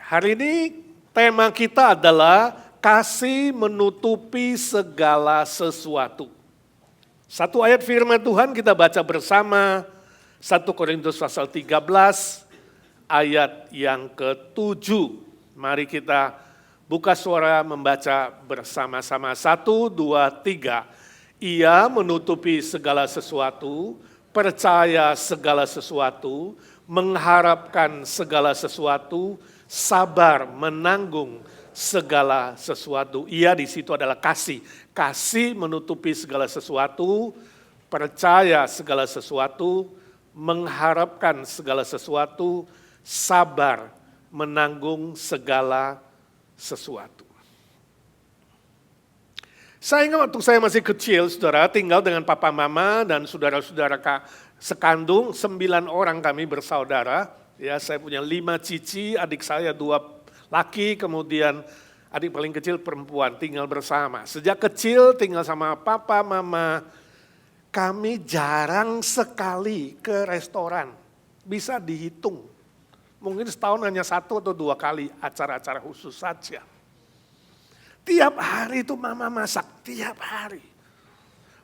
Hari ini tema kita adalah kasih menutupi segala sesuatu. Satu ayat firman Tuhan kita baca bersama, 1 Korintus pasal 13 ayat yang ke-7. Mari kita buka suara membaca bersama-sama. 1, 2, 3. Ia menutupi segala sesuatu, percaya segala sesuatu, mengharapkan segala sesuatu, sabar menanggung segala sesuatu. Ia di situ adalah kasih. Kasih menutupi segala sesuatu, percaya segala sesuatu, mengharapkan segala sesuatu, sabar menanggung segala sesuatu. Saya ingat waktu saya masih kecil, saudara, tinggal dengan papa mama dan saudara-saudara sekandung, 9 orang kami bersaudara. Ya, saya punya 5 cici, adik saya 2 laki, kemudian adik paling kecil perempuan, tinggal bersama. Sejak kecil tinggal sama papa, mama, kami jarang sekali ke restoran. Bisa dihitung. Mungkin setahun hanya 1 atau 2 kali acara-acara khusus saja. Tiap hari itu mama masak, tiap hari.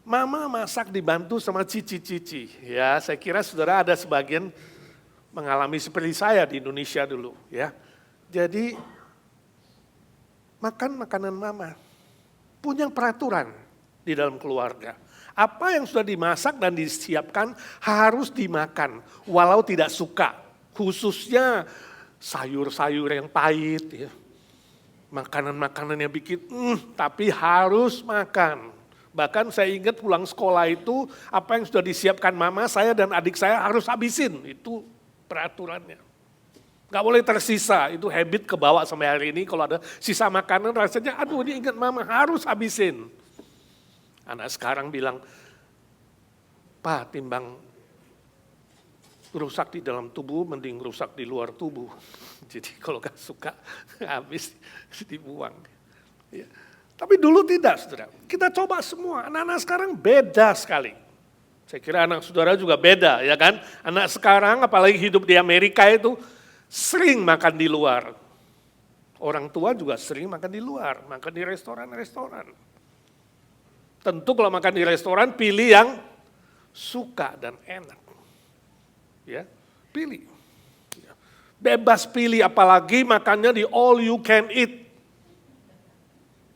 Mama masak dibantu sama cici-cici. Ya, saya kira saudara ada sebagian mengalami seperti saya di Indonesia dulu. Ya, jadi makan makanan mama. Punya peraturan di dalam keluarga. Apa yang sudah dimasak dan disiapkan harus dimakan, walau tidak suka. Khususnya sayur-sayur yang pahit, ya. Makanan-makanan yang bikin, tapi harus makan. Bahkan saya ingat pulang sekolah itu, apa yang sudah disiapkan mama, saya dan adik saya harus habisin. Itu peraturannya. Gak boleh tersisa, itu habit kebawa sampai hari ini. Kalau ada sisa makanan rasanya, aduh ini ingat mama, harus habisin. Anak sekarang bilang, Pak, timbang rusak di dalam tubuh, mending rusak di luar tubuh. Jadi kalau gak suka, habis dibuang. Ya. Tapi dulu tidak, saudara. Kita coba semua, anak-anak sekarang beda sekali. Saya kira anak saudara juga beda, ya kan? Anak sekarang, apalagi hidup di Amerika itu, sering makan di luar. Orang tua juga sering makan di luar, makan di restoran-restoran. Tentu kalau makan di restoran, pilih yang suka dan enak. Ya, pilih. Bebas pilih, apalagi makannya di all you can eat.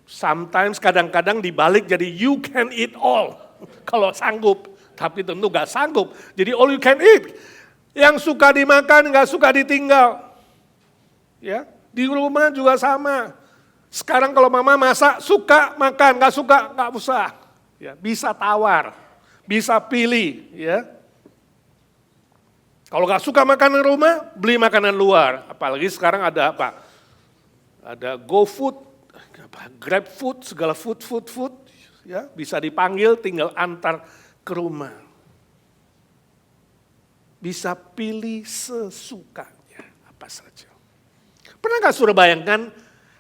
Sometimes kadang-kadang dibalik jadi you can eat all. Kalau sanggup, tapi tentu gak sanggup. Jadi all you can eat. Yang suka dimakan, gak suka ditinggal. Ya, di rumah juga sama. Sekarang kalau mama masak, suka makan, gak suka, gak usah. Ya, bisa tawar, bisa pilih. Ya. Kalau gak suka makanan rumah, beli makanan luar. Apalagi sekarang ada apa? Ada GoFood, GrabFood, segala food. Ya, bisa dipanggil, tinggal antar ke rumah. Bisa pilih sesukanya, apa saja. Pernah gak saudara bayangkan,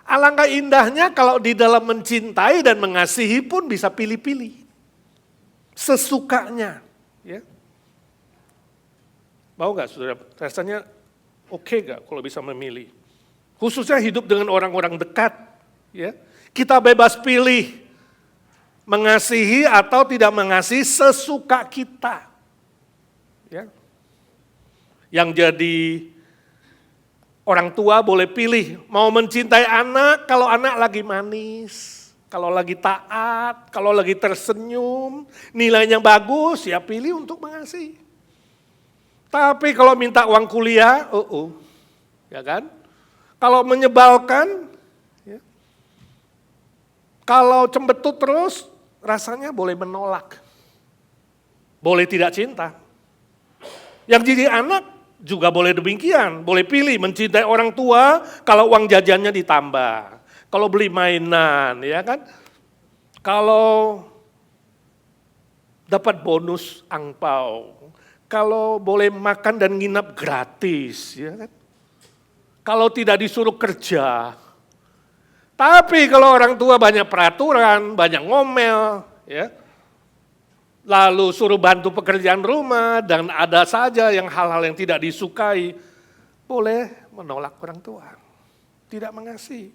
alangkah indahnya kalau di dalam mencintai dan mengasihi pun bisa pilih-pilih. Sesukanya, ya. Mau gak saudara, rasanya oke gak kalau bisa memilih? Khususnya hidup dengan orang-orang dekat. Ya. Kita bebas pilih mengasihi atau tidak mengasihi sesuka kita. Ya. Yang jadi orang tua boleh pilih, mau mencintai anak kalau anak lagi manis, kalau lagi taat, kalau lagi tersenyum, nilainya bagus, ya pilih untuk mengasihi. Tapi kalau minta uang kuliah, ya kan? Kalau menyebalkan, ya. Kalau cembetut terus, rasanya boleh menolak. Boleh tidak cinta. Yang jadi anak juga boleh demikian, boleh pilih mencintai orang tua kalau uang jajannya ditambah. Kalau beli mainan, ya kan? Kalau dapat bonus angpau. Kalau boleh makan dan nginap gratis, ya kan? Kalau tidak disuruh kerja. Tapi kalau orang tua banyak peraturan, banyak ngomel, ya. Lalu suruh bantu pekerjaan rumah dan ada saja yang hal-hal yang tidak disukai, boleh menolak orang tua. tidak mengasihi.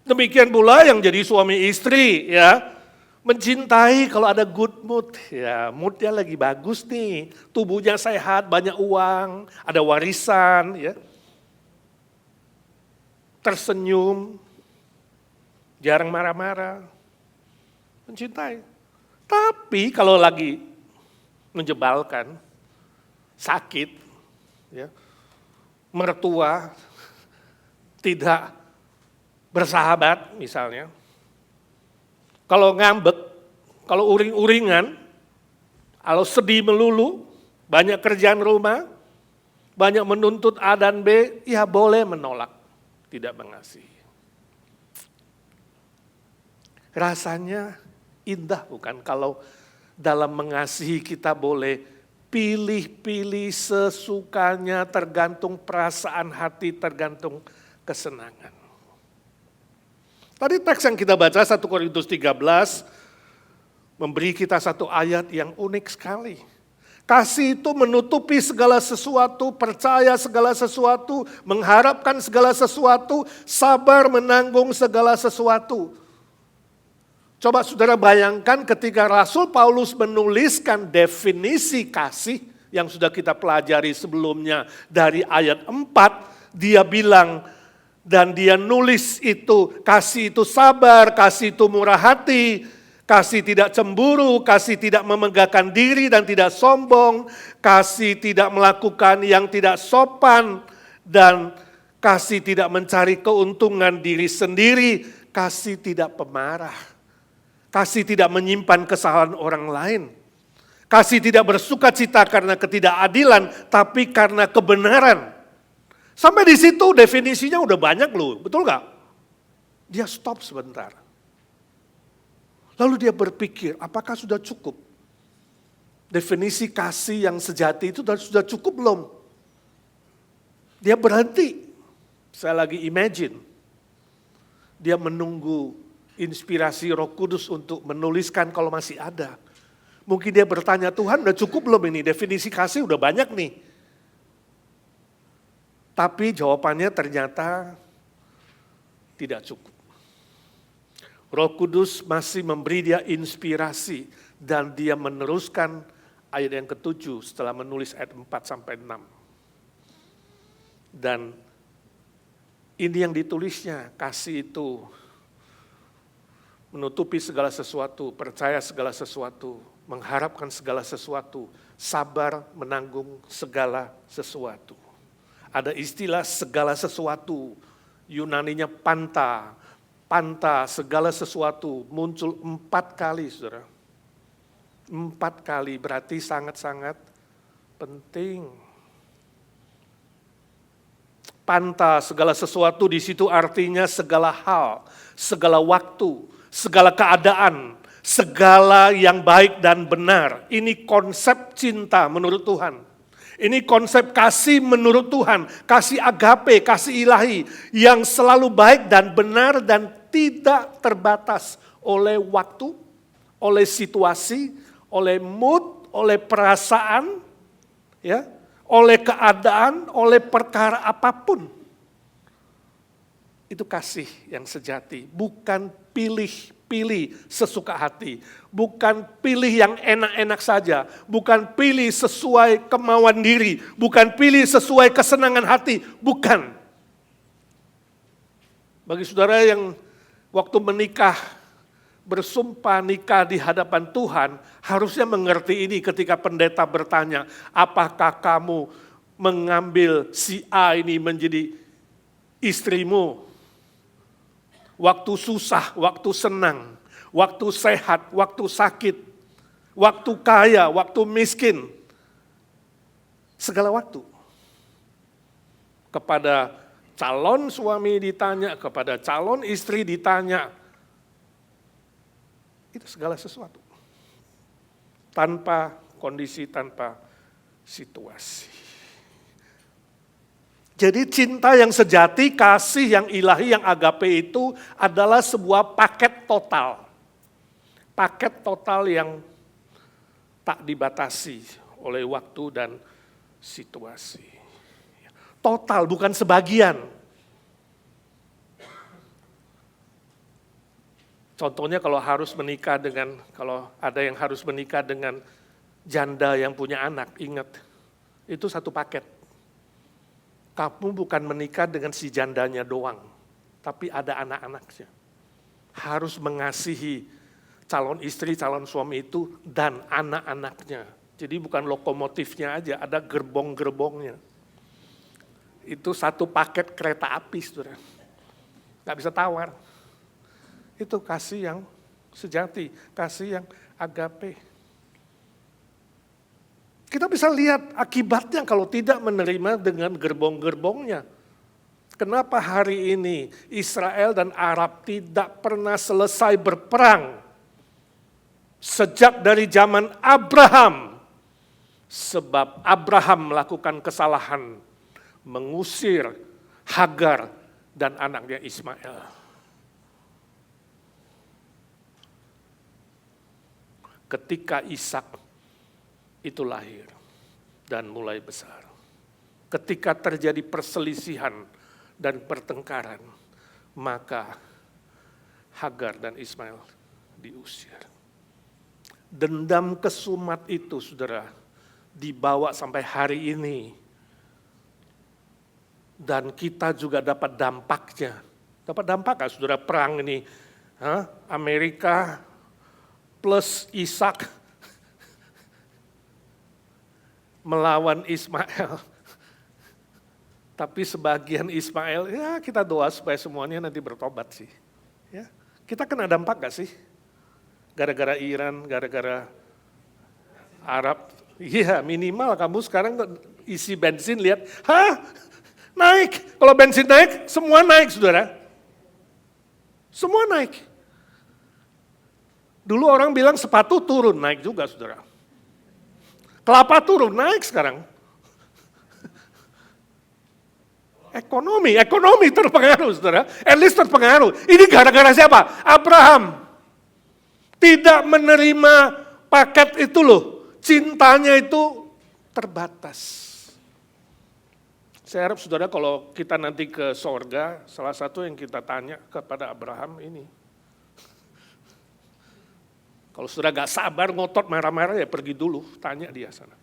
Demikian pula yang jadi suami istri, ya, mencintai kalau ada good mood, ya moodnya lagi bagus nih, tubuhnya sehat, banyak uang, ada warisan, ya, tersenyum, jarang marah-marah, mencintai. Tapi kalau lagi menjebalkan, sakit, ya, mertua tidak bersahabat misalnya, kalau ngambek, kalau uring-uringan, kalau sedih melulu, banyak kerjaan rumah, banyak menuntut A dan B, ya boleh menolak, tidak mengasihi. Rasanya indah bukan kalau dalam mengasihi kita boleh pilih-pilih sesukanya, tergantung perasaan hati, tergantung kesenangan. Tadi teks yang kita baca 1 Korintus 13 memberi kita satu ayat yang unik sekali. Kasih itu menutupi segala sesuatu, percaya segala sesuatu, mengharapkan segala sesuatu, sabar menanggung segala sesuatu. Coba saudara bayangkan ketika Rasul Paulus menuliskan definisi kasih yang sudah kita pelajari sebelumnya dari ayat 4, dia bilang, dan dia nulis itu, kasih itu sabar, kasih itu murah hati, kasih tidak cemburu, kasih tidak memegahkan diri dan tidak sombong, kasih tidak melakukan yang tidak sopan, dan kasih tidak mencari keuntungan diri sendiri, kasih tidak pemarah, kasih tidak menyimpan kesalahan orang lain, kasih tidak bersuka cita karena ketidakadilan, tapi karena kebenaran. Sampai di situ definisinya udah banyak loh, betul gak? Dia stop sebentar. Lalu dia berpikir, apakah sudah cukup? Definisi kasih yang sejati itu sudah cukup belum? Dia berhenti. Saya lagi imagine. Dia menunggu inspirasi Roh Kudus untuk menuliskan kalau masih ada. Mungkin dia bertanya, Tuhan udah cukup belum ini? Definisi kasih udah banyak nih. Tapi jawabannya ternyata tidak cukup. Roh Kudus masih memberi dia inspirasi dan dia meneruskan ayat yang ke-7 setelah menulis ayat 4 sampai 6. Dan ini yang ditulisnya, kasih itu menutupi segala sesuatu, percaya segala sesuatu, mengharapkan segala sesuatu, sabar menanggung segala sesuatu. Ada istilah segala sesuatu, Yunaninya panta, segala sesuatu, muncul 4 kali saudara. 4 kali berarti sangat-sangat penting. Panta, segala sesuatu di situ artinya segala hal, segala waktu, segala keadaan, segala yang baik dan benar. Ini konsep cinta menurut Tuhan. Ini konsep kasih menurut Tuhan, kasih agape, kasih ilahi yang selalu baik dan benar dan tidak terbatas oleh waktu, oleh situasi, oleh mood, oleh perasaan, ya, oleh keadaan, oleh perkara apapun. Itu kasih yang sejati, bukan pilih sesuka hati, bukan pilih yang enak-enak saja, bukan pilih sesuai kemauan diri, bukan pilih sesuai kesenangan hati, bukan. Bagi saudara yang waktu menikah, bersumpah nikah di hadapan Tuhan, harusnya mengerti ini ketika pendeta bertanya, apakah kamu mengambil si A ini menjadi istrimu? Waktu susah, waktu senang, waktu sehat, waktu sakit, waktu kaya, waktu miskin. Segala waktu. Kepada calon suami ditanya, kepada calon istri ditanya. Itu segala sesuatu. Tanpa kondisi, tanpa situasi. Jadi cinta yang sejati, kasih yang ilahi, yang agape itu adalah sebuah paket total. Paket total yang tak dibatasi oleh waktu dan situasi. Total, bukan sebagian. Contohnya kalau ada yang harus menikah dengan janda yang punya anak, ingat, itu satu paket. Kamu bukan menikah dengan si jandanya doang, tapi ada anak-anaknya. Harus mengasihi calon istri, calon suami itu, dan anak-anaknya. Jadi bukan lokomotifnya aja, ada gerbong-gerbongnya. Itu satu paket kereta api, saudara. Nggak bisa tawar. Itu kasih yang sejati, kasih yang agape. Kita bisa lihat akibatnya kalau tidak menerima dengan gerbong-gerbongnya. Kenapa hari ini Israel dan Arab tidak pernah selesai berperang sejak dari zaman Abraham? Sebab Abraham melakukan kesalahan mengusir Hagar dan anaknya Ismail. Ketika Ishak itu lahir dan mulai besar. Ketika terjadi perselisihan dan pertengkaran, maka Hagar dan Ismail diusir. Dendam kesumat itu, saudara, dibawa sampai hari ini. Dan kita juga dapat dampaknya. Dapat dampak gak, saudara, perang ini? Amerika plus Ishak melawan Ismail. Tapi sebagian Ismail, ya kita doa supaya semuanya nanti bertobat sih. Ya, kita kena dampak gak sih? Gara-gara Iran, gara-gara Arab. Iya, minimal kamu sekarang isi bensin lihat, naik. Kalau bensin naik, semua naik, saudara. Semua naik. Dulu orang bilang sepatu turun, naik juga, saudara. Kelapa turun, naik sekarang. Ekonomi terpengaruh, saudara. Elis terpengaruh. Ini gara-gara siapa? Abraham. Tidak menerima paket itu loh. Cintanya itu terbatas. Saya harap saudara kalau kita nanti ke sorga, salah satu yang kita tanya kepada Abraham ini. Kalau saudara gak sabar, ngotot, marah-marah, ya pergi dulu, tanya dia sana.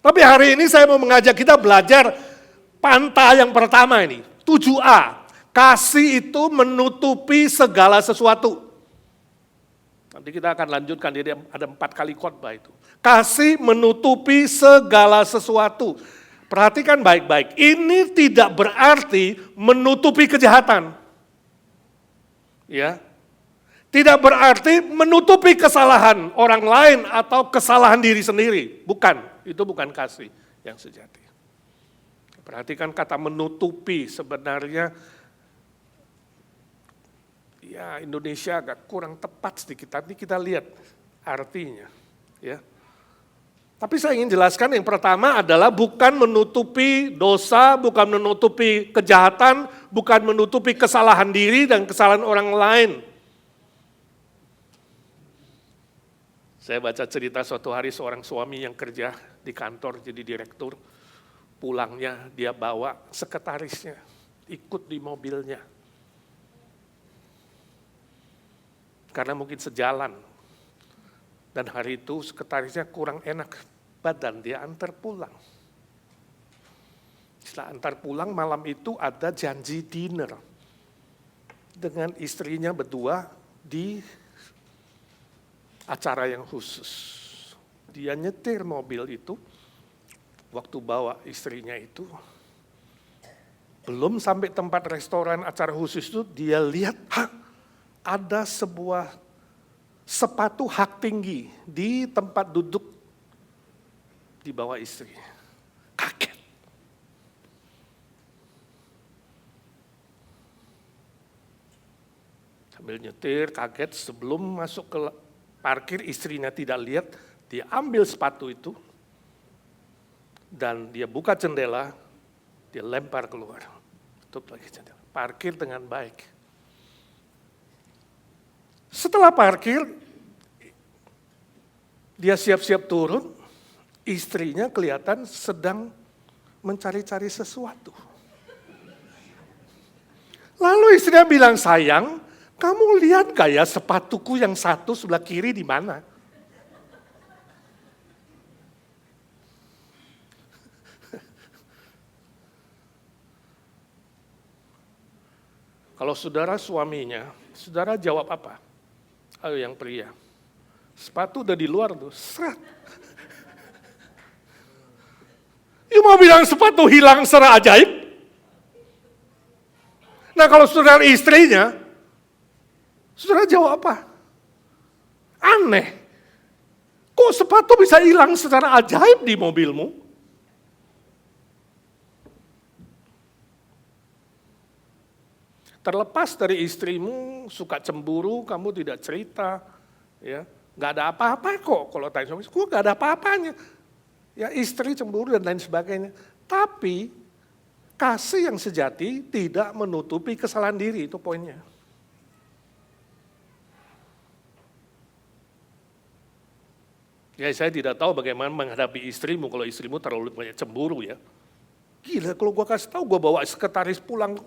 Tapi hari ini saya mau mengajak kita belajar panta yang pertama ini, 7A. Kasih itu menutupi segala sesuatu. Nanti kita akan lanjutkan, jadi ada 4 kali khotbah itu. Kasih menutupi segala sesuatu. Perhatikan baik-baik, ini tidak berarti menutupi kejahatan. Ya. Tidak berarti menutupi kesalahan orang lain atau kesalahan diri sendiri. Bukan, itu bukan kasih yang sejati. Perhatikan kata menutupi, sebenarnya ya Indonesia agak kurang tepat sedikit. Nanti kita lihat artinya. Ya. Tapi saya ingin jelaskan yang pertama adalah bukan menutupi dosa, bukan menutupi kejahatan, bukan menutupi kesalahan diri dan kesalahan orang lain. Saya baca cerita suatu hari seorang suami yang kerja di kantor jadi direktur, pulangnya dia bawa sekretarisnya, ikut di mobilnya. Karena mungkin sejalan. Dan hari itu sekretarisnya kurang enak badan, dia antar pulang. Setelah antar pulang malam itu ada janji dinner dengan istrinya berdua di acara yang khusus. Dia nyetir mobil itu, waktu bawa istrinya itu, belum sampai tempat restoran acara khusus itu, dia lihat ada sebuah sepatu hak tinggi di tempat duduk di bawah istri. Kaget. Sambil nyetir, kaget, sebelum masuk ke parkir, istrinya tidak lihat, dia ambil sepatu itu, dan dia buka jendela, dia lempar keluar. Tutup lagi jendela. Parkir dengan baik. Setelah parkir, dia siap-siap turun, istrinya kelihatan sedang mencari-cari sesuatu. Lalu istrinya bilang, sayang, kamu lihat gak ya sepatuku yang satu sebelah kiri di mana? Kalau saudara suaminya, saudara jawab apa? Ayo yang pria. Sepatu udah di luar tuh, seret. You mau bilang sepatu hilang secara ajaib? Nah kalau saudara istrinya, saudara jawab apa? Aneh. Kok sepatu bisa hilang secara ajaib di mobilmu? Terlepas dari istrimu suka cemburu, kamu tidak cerita, ya nggak ada apa-apa kok kalau tanya suami, kok nggak ada apa-apanya. Ya istri cemburu dan lain sebagainya. Tapi kasih yang sejati tidak menutupi kesalahan diri, itu poinnya. Ya saya tidak tahu bagaimana menghadapi istrimu kalau istrimu terlalu banyak cemburu ya. Gila kalau gue kasih tahu gue bawa sekretaris pulang,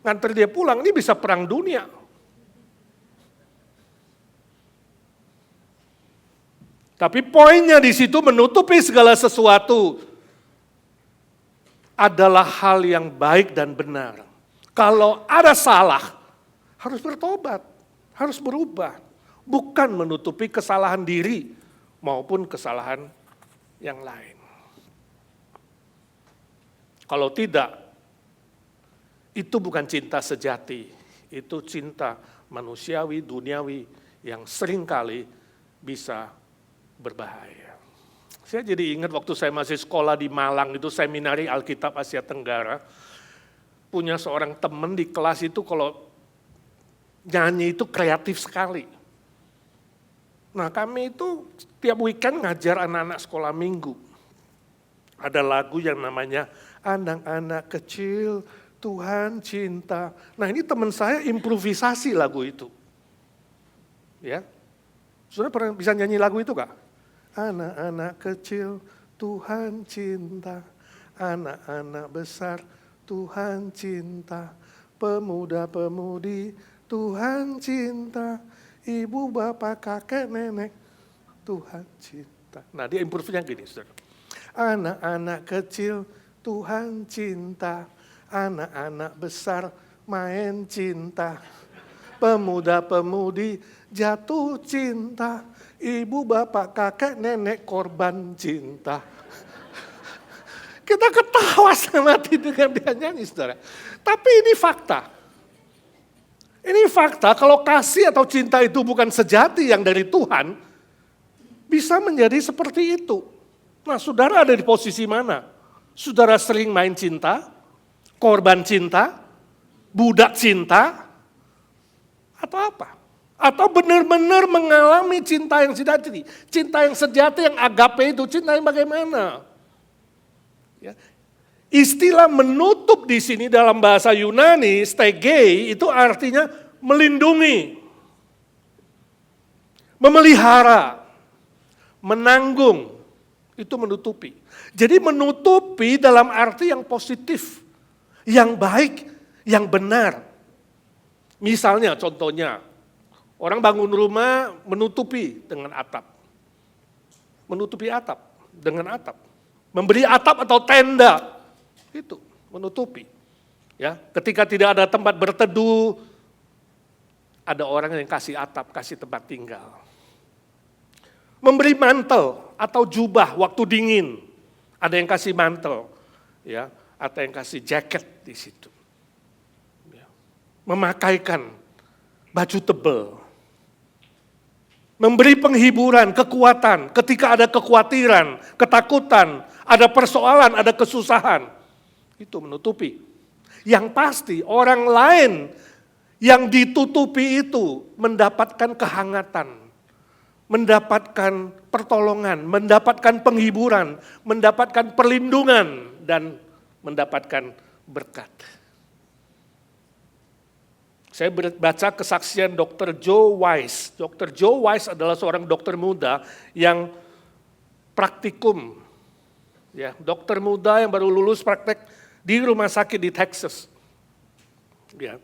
nganter dia pulang, ini bisa perang dunia. Tapi poinnya di situ menutupi segala sesuatu adalah hal yang baik dan benar. Kalau ada salah, harus bertobat, harus berubah. Bukan menutupi kesalahan diri maupun kesalahan yang lain. Kalau tidak, itu bukan cinta sejati, itu cinta manusiawi, duniawi yang seringkali bisa berbahaya. Saya jadi ingat waktu saya masih sekolah di Malang, itu seminari Alkitab Asia Tenggara, punya seorang teman di kelas itu kalau nyanyi itu kreatif sekali. Nah kami itu tiap weekend ngajar anak-anak sekolah minggu. Ada lagu yang namanya Anak-anak Kecil, Tuhan Cinta. Nah ini teman saya improvisasi lagu itu. Ya, Saudara pernah bisa nyanyi lagu itu gak? Anak-anak kecil Tuhan cinta, anak-anak besar Tuhan cinta, pemuda-pemudi Tuhan cinta, ibu bapak kakek nenek Tuhan cinta. Nah dia improve-nya gini saudara. Anak-anak kecil Tuhan cinta, anak-anak besar main cinta, pemuda-pemudi jatuh cinta, ibu bapak kakek nenek korban cinta. Kita ketawa sama hati dengan dia nyanyi saudara. Tapi ini fakta. Ini fakta kalau kasih atau cinta itu bukan sejati yang dari Tuhan, bisa menjadi seperti itu. Nah saudara ada di posisi mana? Saudara sering main cinta, korban cinta, budak cinta, atau apa? Atau benar-benar mengalami cinta yang sejati. Cinta yang sejati yang agape itu, cinta yang bagaimana? Ya. Istilah menutup di sini dalam bahasa Yunani, stege, itu artinya melindungi, memelihara, menanggung, itu menutupi. Jadi menutupi dalam arti yang positif, yang baik, yang benar. Misalnya contohnya, orang bangun rumah menutupi dengan atap. Menutupi atap dengan atap. Memberi atap atau tenda, itu menutupi. Ya, ketika tidak ada tempat berteduh, ada orang yang kasih atap, kasih tempat tinggal. Memberi mantel atau jubah waktu dingin, ada yang kasih mantel, ya, atau yang kasih jaket di situ. Ya. Memakaikan baju tebal. Memberi penghiburan, kekuatan ketika ada kekhawatiran, ketakutan, ada persoalan, ada kesusahan. Itu menutupi. Yang pasti orang lain yang ditutupi itu mendapatkan kehangatan, mendapatkan pertolongan, mendapatkan penghiburan, mendapatkan perlindungan, dan mendapatkan berkat. Saya baca kesaksian Dr. Joe Weiss. Dr. Joe Weiss adalah seorang dokter muda yang praktikum. Ya, dokter muda yang baru lulus praktek di rumah sakit di Texas. Ya.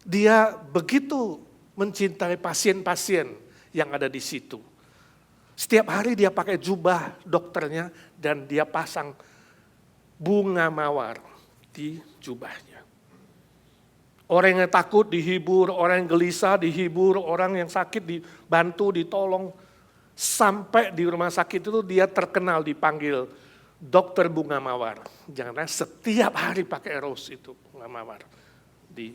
Dia begitu mencintai pasien-pasien yang ada di situ. Setiap hari dia pakai jubah dokternya dan dia pasang bunga mawar di jubahnya. Orang yang takut dihibur, orang yang gelisah dihibur, orang yang sakit dibantu, ditolong. Sampai di rumah sakit itu dia terkenal dipanggil dokter bunga mawar. Jangan setiap hari pakai rose itu bunga mawar di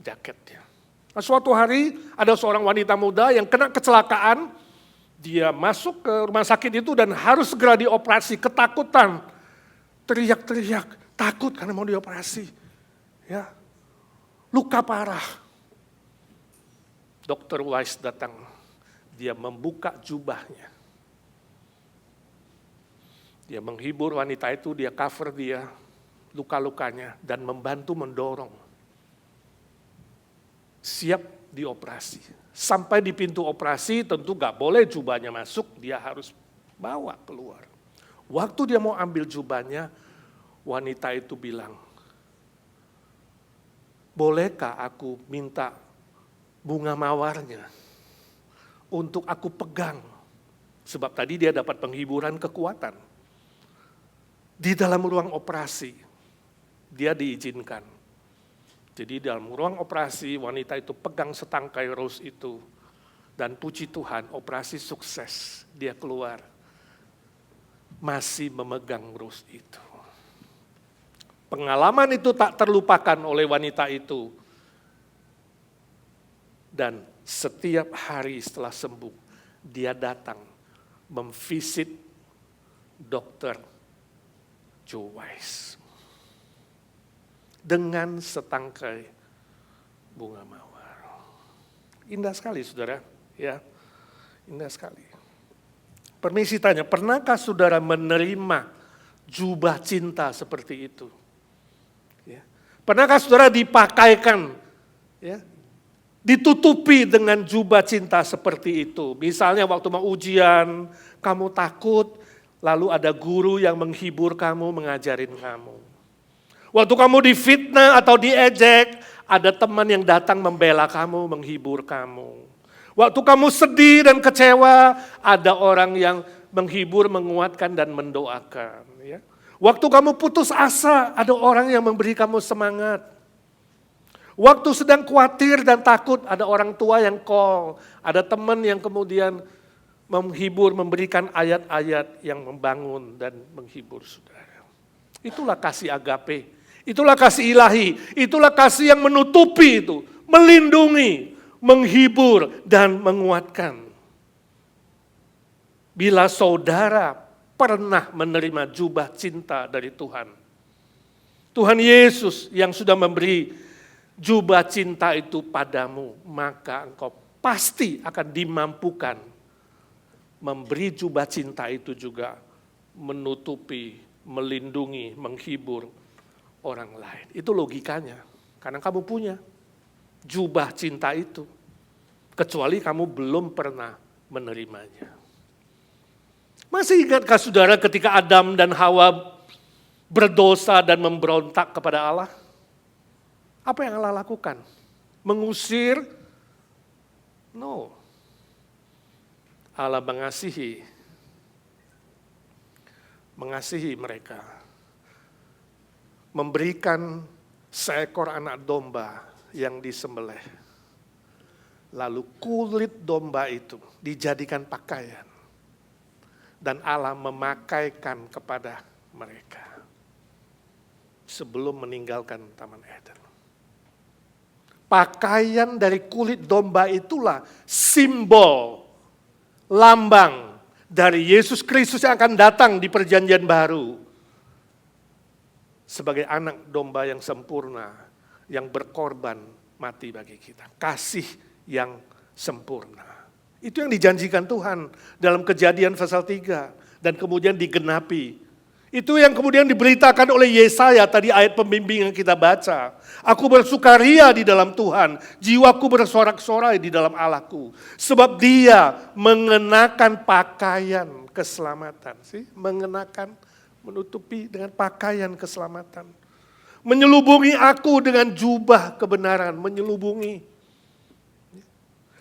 jaketnya. Nah, suatu hari ada seorang wanita muda yang kena kecelakaan. Dia masuk ke rumah sakit itu dan harus segera dioperasi, ketakutan. Teriak-teriak, takut karena mau dioperasi. Ya, luka parah. Dr. Wise datang, dia membuka jubahnya. Dia menghibur wanita itu, dia cover dia, luka-lukanya, dan membantu mendorong. Siap dioperasi. Sampai di pintu operasi tentu gak boleh jubahnya masuk, dia harus bawa keluar. Waktu dia mau ambil jubahnya, wanita itu bilang, bolehkah aku minta bunga mawarnya untuk aku pegang? Sebab tadi dia dapat penghiburan kekuatan. Di dalam ruang operasi, dia diizinkan. Jadi dalam ruang operasi, wanita itu pegang setangkai rose itu. Dan puji Tuhan, operasi sukses. Dia keluar, masih memegang rose itu. Pengalaman itu tak terlupakan oleh wanita itu. Dan setiap hari setelah sembuh, dia datang memvisit Dr. Joe Wise. Dengan setangkai bunga mawar. Indah sekali saudara, ya, indah sekali. Permisi tanya, pernahkah saudara menerima jubah cinta seperti itu? Ya. Pernahkah saudara dipakaikan, ya, ditutupi dengan jubah cinta seperti itu? Misalnya waktu mau ujian, kamu takut, lalu ada guru yang menghibur kamu, mengajarin kamu. Waktu kamu difitnah atau diejek, ada teman yang datang membela kamu, menghibur kamu. Waktu kamu sedih dan kecewa, ada orang yang menghibur, menguatkan dan mendoakan. Ya. Waktu kamu putus asa, ada orang yang memberi kamu semangat. Waktu sedang khawatir dan takut, ada orang tua yang call, ada teman yang kemudian menghibur, memberikan ayat-ayat yang membangun dan menghibur saudara. Itulah kasih agape. Itulah kasih ilahi, itulah kasih yang menutupi itu, melindungi, menghibur, dan menguatkan. Bila saudara pernah menerima jubah cinta dari Tuhan, Tuhan Yesus yang sudah memberi jubah cinta itu padamu, maka engkau pasti akan dimampukan memberi jubah cinta itu juga menutupi, melindungi, menghibur orang lain. Itu logikanya. Karena kamu punya jubah cinta itu. Kecuali kamu belum pernah menerimanya. Masih ingatkah saudara ketika Adam dan Hawa berdosa dan memberontak kepada Allah? Apa yang Allah lakukan? Mengusir? No. Allah mengasihi mereka. Memberikan seekor anak domba yang disembelih. Lalu kulit domba itu dijadikan pakaian. Dan Allah memakaikan kepada mereka. Sebelum meninggalkan Taman Eden. Pakaian dari kulit domba itulah simbol, lambang dari Yesus Kristus yang akan datang di perjanjian baru. Sebagai anak domba yang sempurna, yang berkorban mati bagi kita. Kasih yang sempurna. Itu yang dijanjikan Tuhan dalam Kejadian pasal 3. Dan kemudian digenapi. Itu yang kemudian diberitakan oleh Yesaya tadi ayat pembimbing yang kita baca. Aku bersukaria di dalam Tuhan, jiwaku bersorak-sorai di dalam Allahku. Sebab Dia mengenakan pakaian keselamatan. Mengenakan, menutupi dengan pakaian keselamatan. Menyelubungi aku dengan jubah kebenaran, menyelubungi.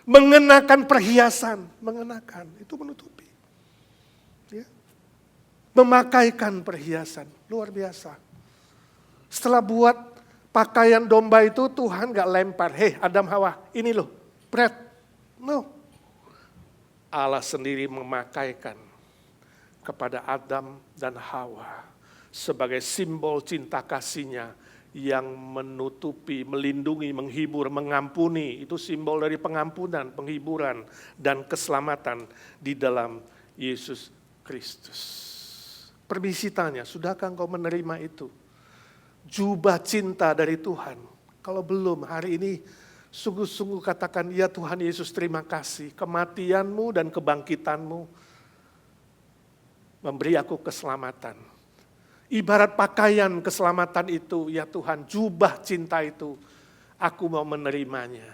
Mengenakan perhiasan, mengenakan, itu menutupi. Ya. Memakaikan perhiasan, luar biasa. Setelah buat pakaian domba itu, Tuhan gak lempar, hei Adam Hawa, ini loh, bread. No. Allah sendiri memakaikan kepada Adam dan Hawa sebagai simbol cinta kasih-Nya yang menutupi, melindungi, menghibur, mengampuni. Itu simbol dari pengampunan, penghiburan, dan keselamatan di dalam Yesus Kristus. Permisi tanya, sudahkah engkau menerima itu? Jubah cinta dari Tuhan. Kalau belum, hari ini sungguh-sungguh katakan, ya Tuhan Yesus terima kasih. Kematian-Mu dan kebangkitan-Mu memberi aku keselamatan. Ibarat pakaian keselamatan itu, ya Tuhan, jubah cinta itu, aku mau menerimanya.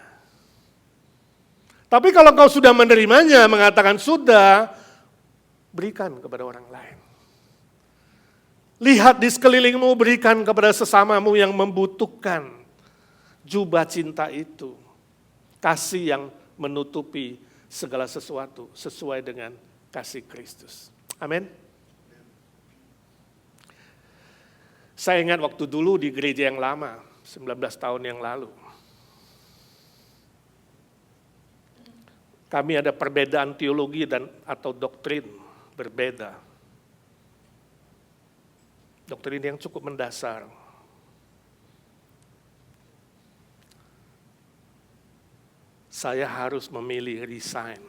Tapi kalau kau sudah menerimanya, mengatakan sudah, berikan kepada orang lain. Lihat di sekelilingmu, berikan kepada sesamamu yang membutuhkan jubah cinta itu. Kasih yang menutupi segala sesuatu sesuai dengan kasih Kristus. Amin. Saya ingat waktu dulu di gereja yang lama, 19 tahun yang lalu. Kami ada perbedaan teologi atau doktrin berbeda. Doktrin yang cukup mendasar. Saya harus memilih resign.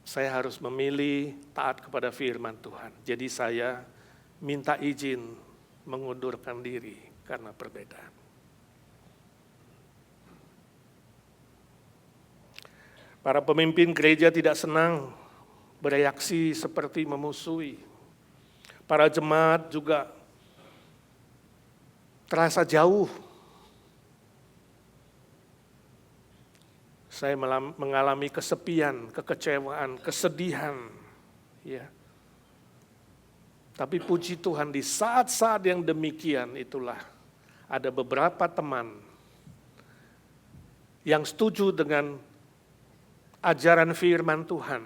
Saya harus memilih taat kepada firman Tuhan. Jadi saya minta izin mengundurkan diri karena perbedaan. Para pemimpin gereja tidak senang bereaksi seperti memusuhi. Para jemaat juga terasa jauh. Saya mengalami kesepian, kekecewaan, kesedihan. Ya. Tapi puji Tuhan di saat-saat yang demikian itulah ada beberapa teman yang setuju dengan ajaran firman Tuhan.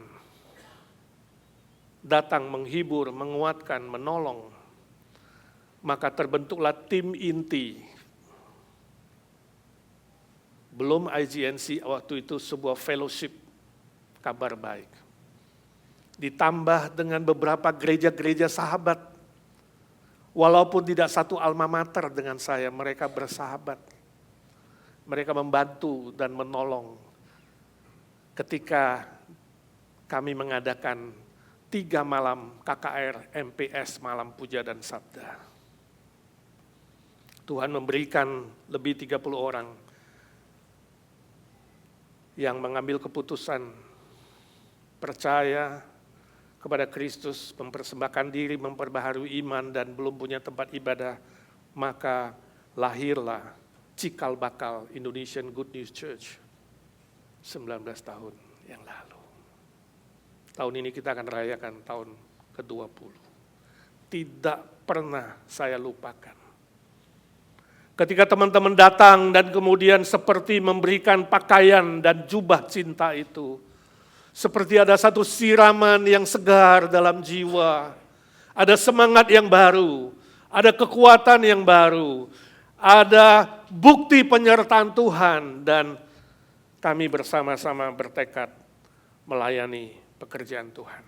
Datang menghibur, menguatkan, menolong. Maka terbentuklah tim inti. Belum IGNC waktu itu sebuah fellowship kabar baik. Ditambah dengan beberapa gereja-gereja sahabat. Walaupun tidak satu alma mater dengan saya, mereka bersahabat. Mereka membantu dan menolong. Ketika kami mengadakan 3 malam KKR MPS, Malam Puja dan Sabda. Tuhan memberikan lebih 30 orang yang mengambil keputusan percaya kepada Kristus, mempersembahkan diri, memperbaharui iman dan belum punya tempat ibadah, maka lahirlah Cikal Bakal Indonesian Good News Church 19 tahun yang lalu. Tahun ini kita akan rayakan tahun ke-20. Tidak pernah saya lupakan. Ketika teman-teman datang dan kemudian seperti memberikan pakaian dan jubah cinta itu, seperti ada satu siraman yang segar dalam jiwa, ada semangat yang baru, ada kekuatan yang baru, ada bukti penyertaan Tuhan, dan kami bersama-sama bertekad melayani pekerjaan Tuhan,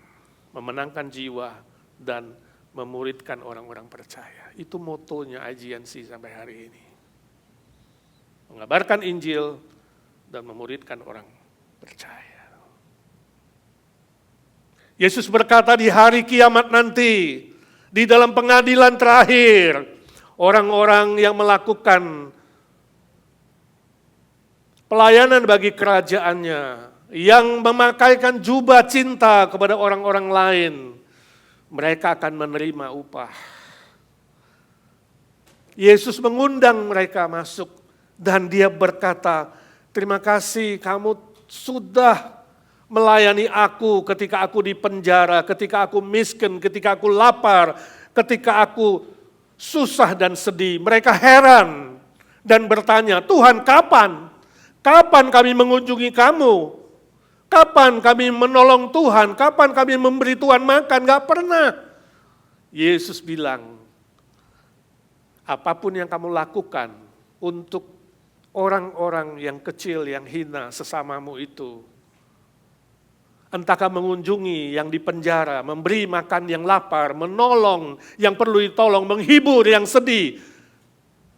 memenangkan jiwa dan memuridkan orang-orang percaya. Itu motonya IGNC sampai hari ini. Mengabarkan Injil dan memuridkan orang percaya. Yesus berkata di hari kiamat nanti, di dalam pengadilan terakhir, orang-orang yang melakukan pelayanan bagi kerajaannya, yang memakaikan jubah cinta kepada orang-orang lain, mereka akan menerima upah. Yesus mengundang mereka masuk dan dia berkata, terima kasih kamu sudah melayani aku ketika aku di penjara, ketika aku miskin, ketika aku lapar, ketika aku susah dan sedih. Mereka heran dan bertanya, Tuhan kapan? Kapan kami mengunjungi kamu? Kapan kami menolong Tuhan? Kapan kami memberi Tuhan makan? Gak pernah. Yesus bilang, apapun yang kamu lakukan untuk orang-orang yang kecil, yang hina sesamamu itu, entahkah mengunjungi yang di penjara, memberi makan yang lapar, menolong yang perlu ditolong, menghibur yang sedih,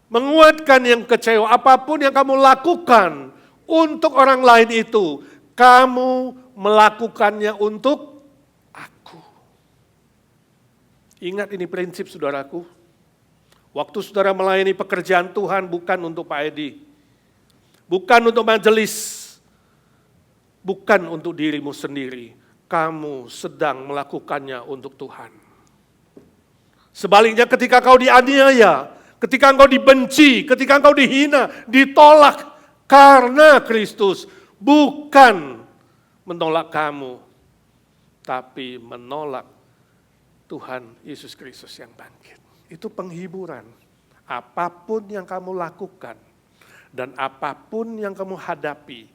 menguatkan yang kecewa, apapun yang kamu lakukan untuk orang lain itu, kamu melakukannya untuk aku. Ingat ini prinsip saudaraku. Waktu saudara melayani pekerjaan Tuhan bukan untuk Pak Edi, bukan untuk majelis, bukan untuk dirimu sendiri. Kamu sedang melakukannya untuk Tuhan. Sebaliknya ketika kau dianiaya, ketika engkau dibenci, ketika engkau dihina, ditolak karena Kristus, bukan menolak kamu, tapi menolak Tuhan Yesus Kristus yang bangkit. Itu penghiburan. Apapun yang kamu lakukan dan apapun yang kamu hadapi,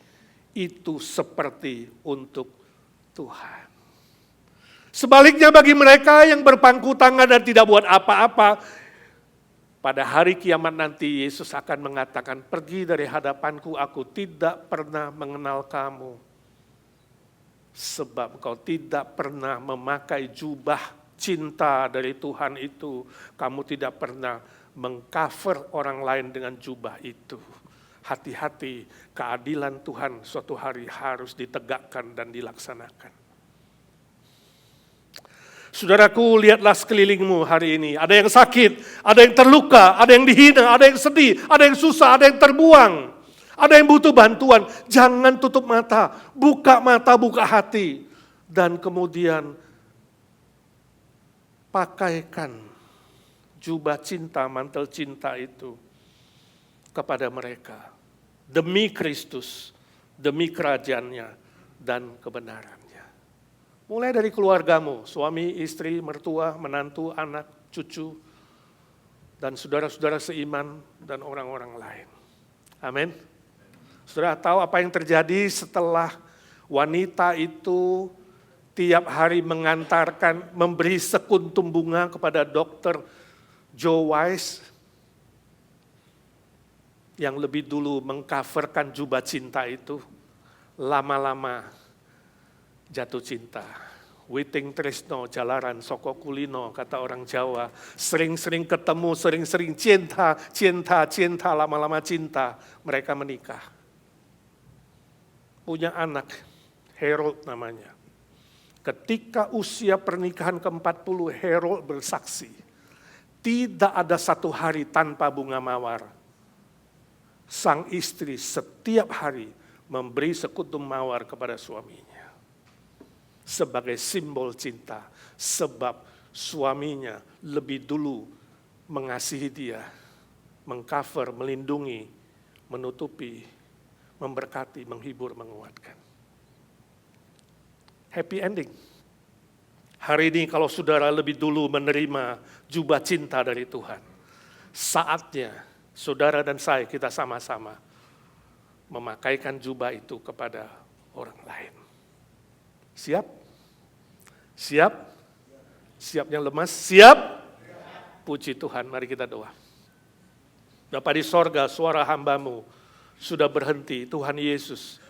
itu seperti untuk Tuhan. Sebaliknya bagi mereka yang berpangku tangan dan tidak buat apa-apa, pada hari kiamat nanti Yesus akan mengatakan, pergi dari hadapanku, aku tidak pernah mengenal kamu. Sebab kau tidak pernah memakai jubah cinta dari Tuhan itu. Kamu tidak pernah mengcover orang lain dengan jubah itu. Hati-hati, keadilan Tuhan suatu hari harus ditegakkan dan dilaksanakan. Saudaraku, lihatlah sekelilingmu hari ini. Ada yang sakit, ada yang terluka, ada yang dihina, ada yang sedih, ada yang susah, ada yang terbuang. Ada yang butuh bantuan. Jangan tutup mata, buka hati. Dan kemudian pakaikan jubah cinta, mantel cinta itu kepada mereka. Demi Kristus, demi kerajaannya dan kebenarannya. Mulai dari keluargamu, suami, istri, mertua, menantu, anak, cucu, dan saudara-saudara seiman dan orang-orang lain. Amin. Saudara tahu apa yang terjadi setelah wanita itu tiap hari mengantarkan, memberi sekuntum bunga kepada dokter Joe Wise yang lebih dulu mengcoverkan jubah cinta itu, lama-lama jatuh cinta. Witing tresno jalaran soko kulino, kata orang Jawa. Sering-sering ketemu, sering-sering cinta, lama-lama cinta. Mereka menikah. Punya anak, Harold namanya. Ketika usia pernikahan ke-40, Harold bersaksi, tidak ada satu hari tanpa bunga mawar. Sang istri setiap hari memberi sekuntum mawar kepada suaminya. Sebagai simbol cinta, sebab suaminya lebih dulu mengasihi dia, mengcover, melindungi, menutupi, memberkati, menghibur, menguatkan. Happy ending. Hari ini kalau saudara lebih dulu menerima jubah cinta dari Tuhan, saatnya saudara dan saya kita sama-sama memakaikan jubah itu kepada orang lain. Siap? Siap? Siapnya lemas? Siap? Puji Tuhan, mari kita doa. Bapa di sorga, suara hamba-Mu sudah berhenti. Tuhan Yesus,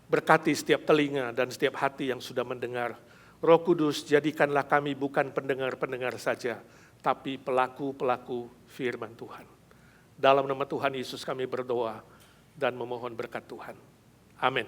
berkati setiap telinga dan setiap hati yang sudah mendengar. Roh Kudus, jadikanlah kami bukan pendengar-pendengar saja, tapi pelaku-pelaku firman Tuhan. Dalam nama Tuhan Yesus kami berdoa dan memohon berkat Tuhan. Amin.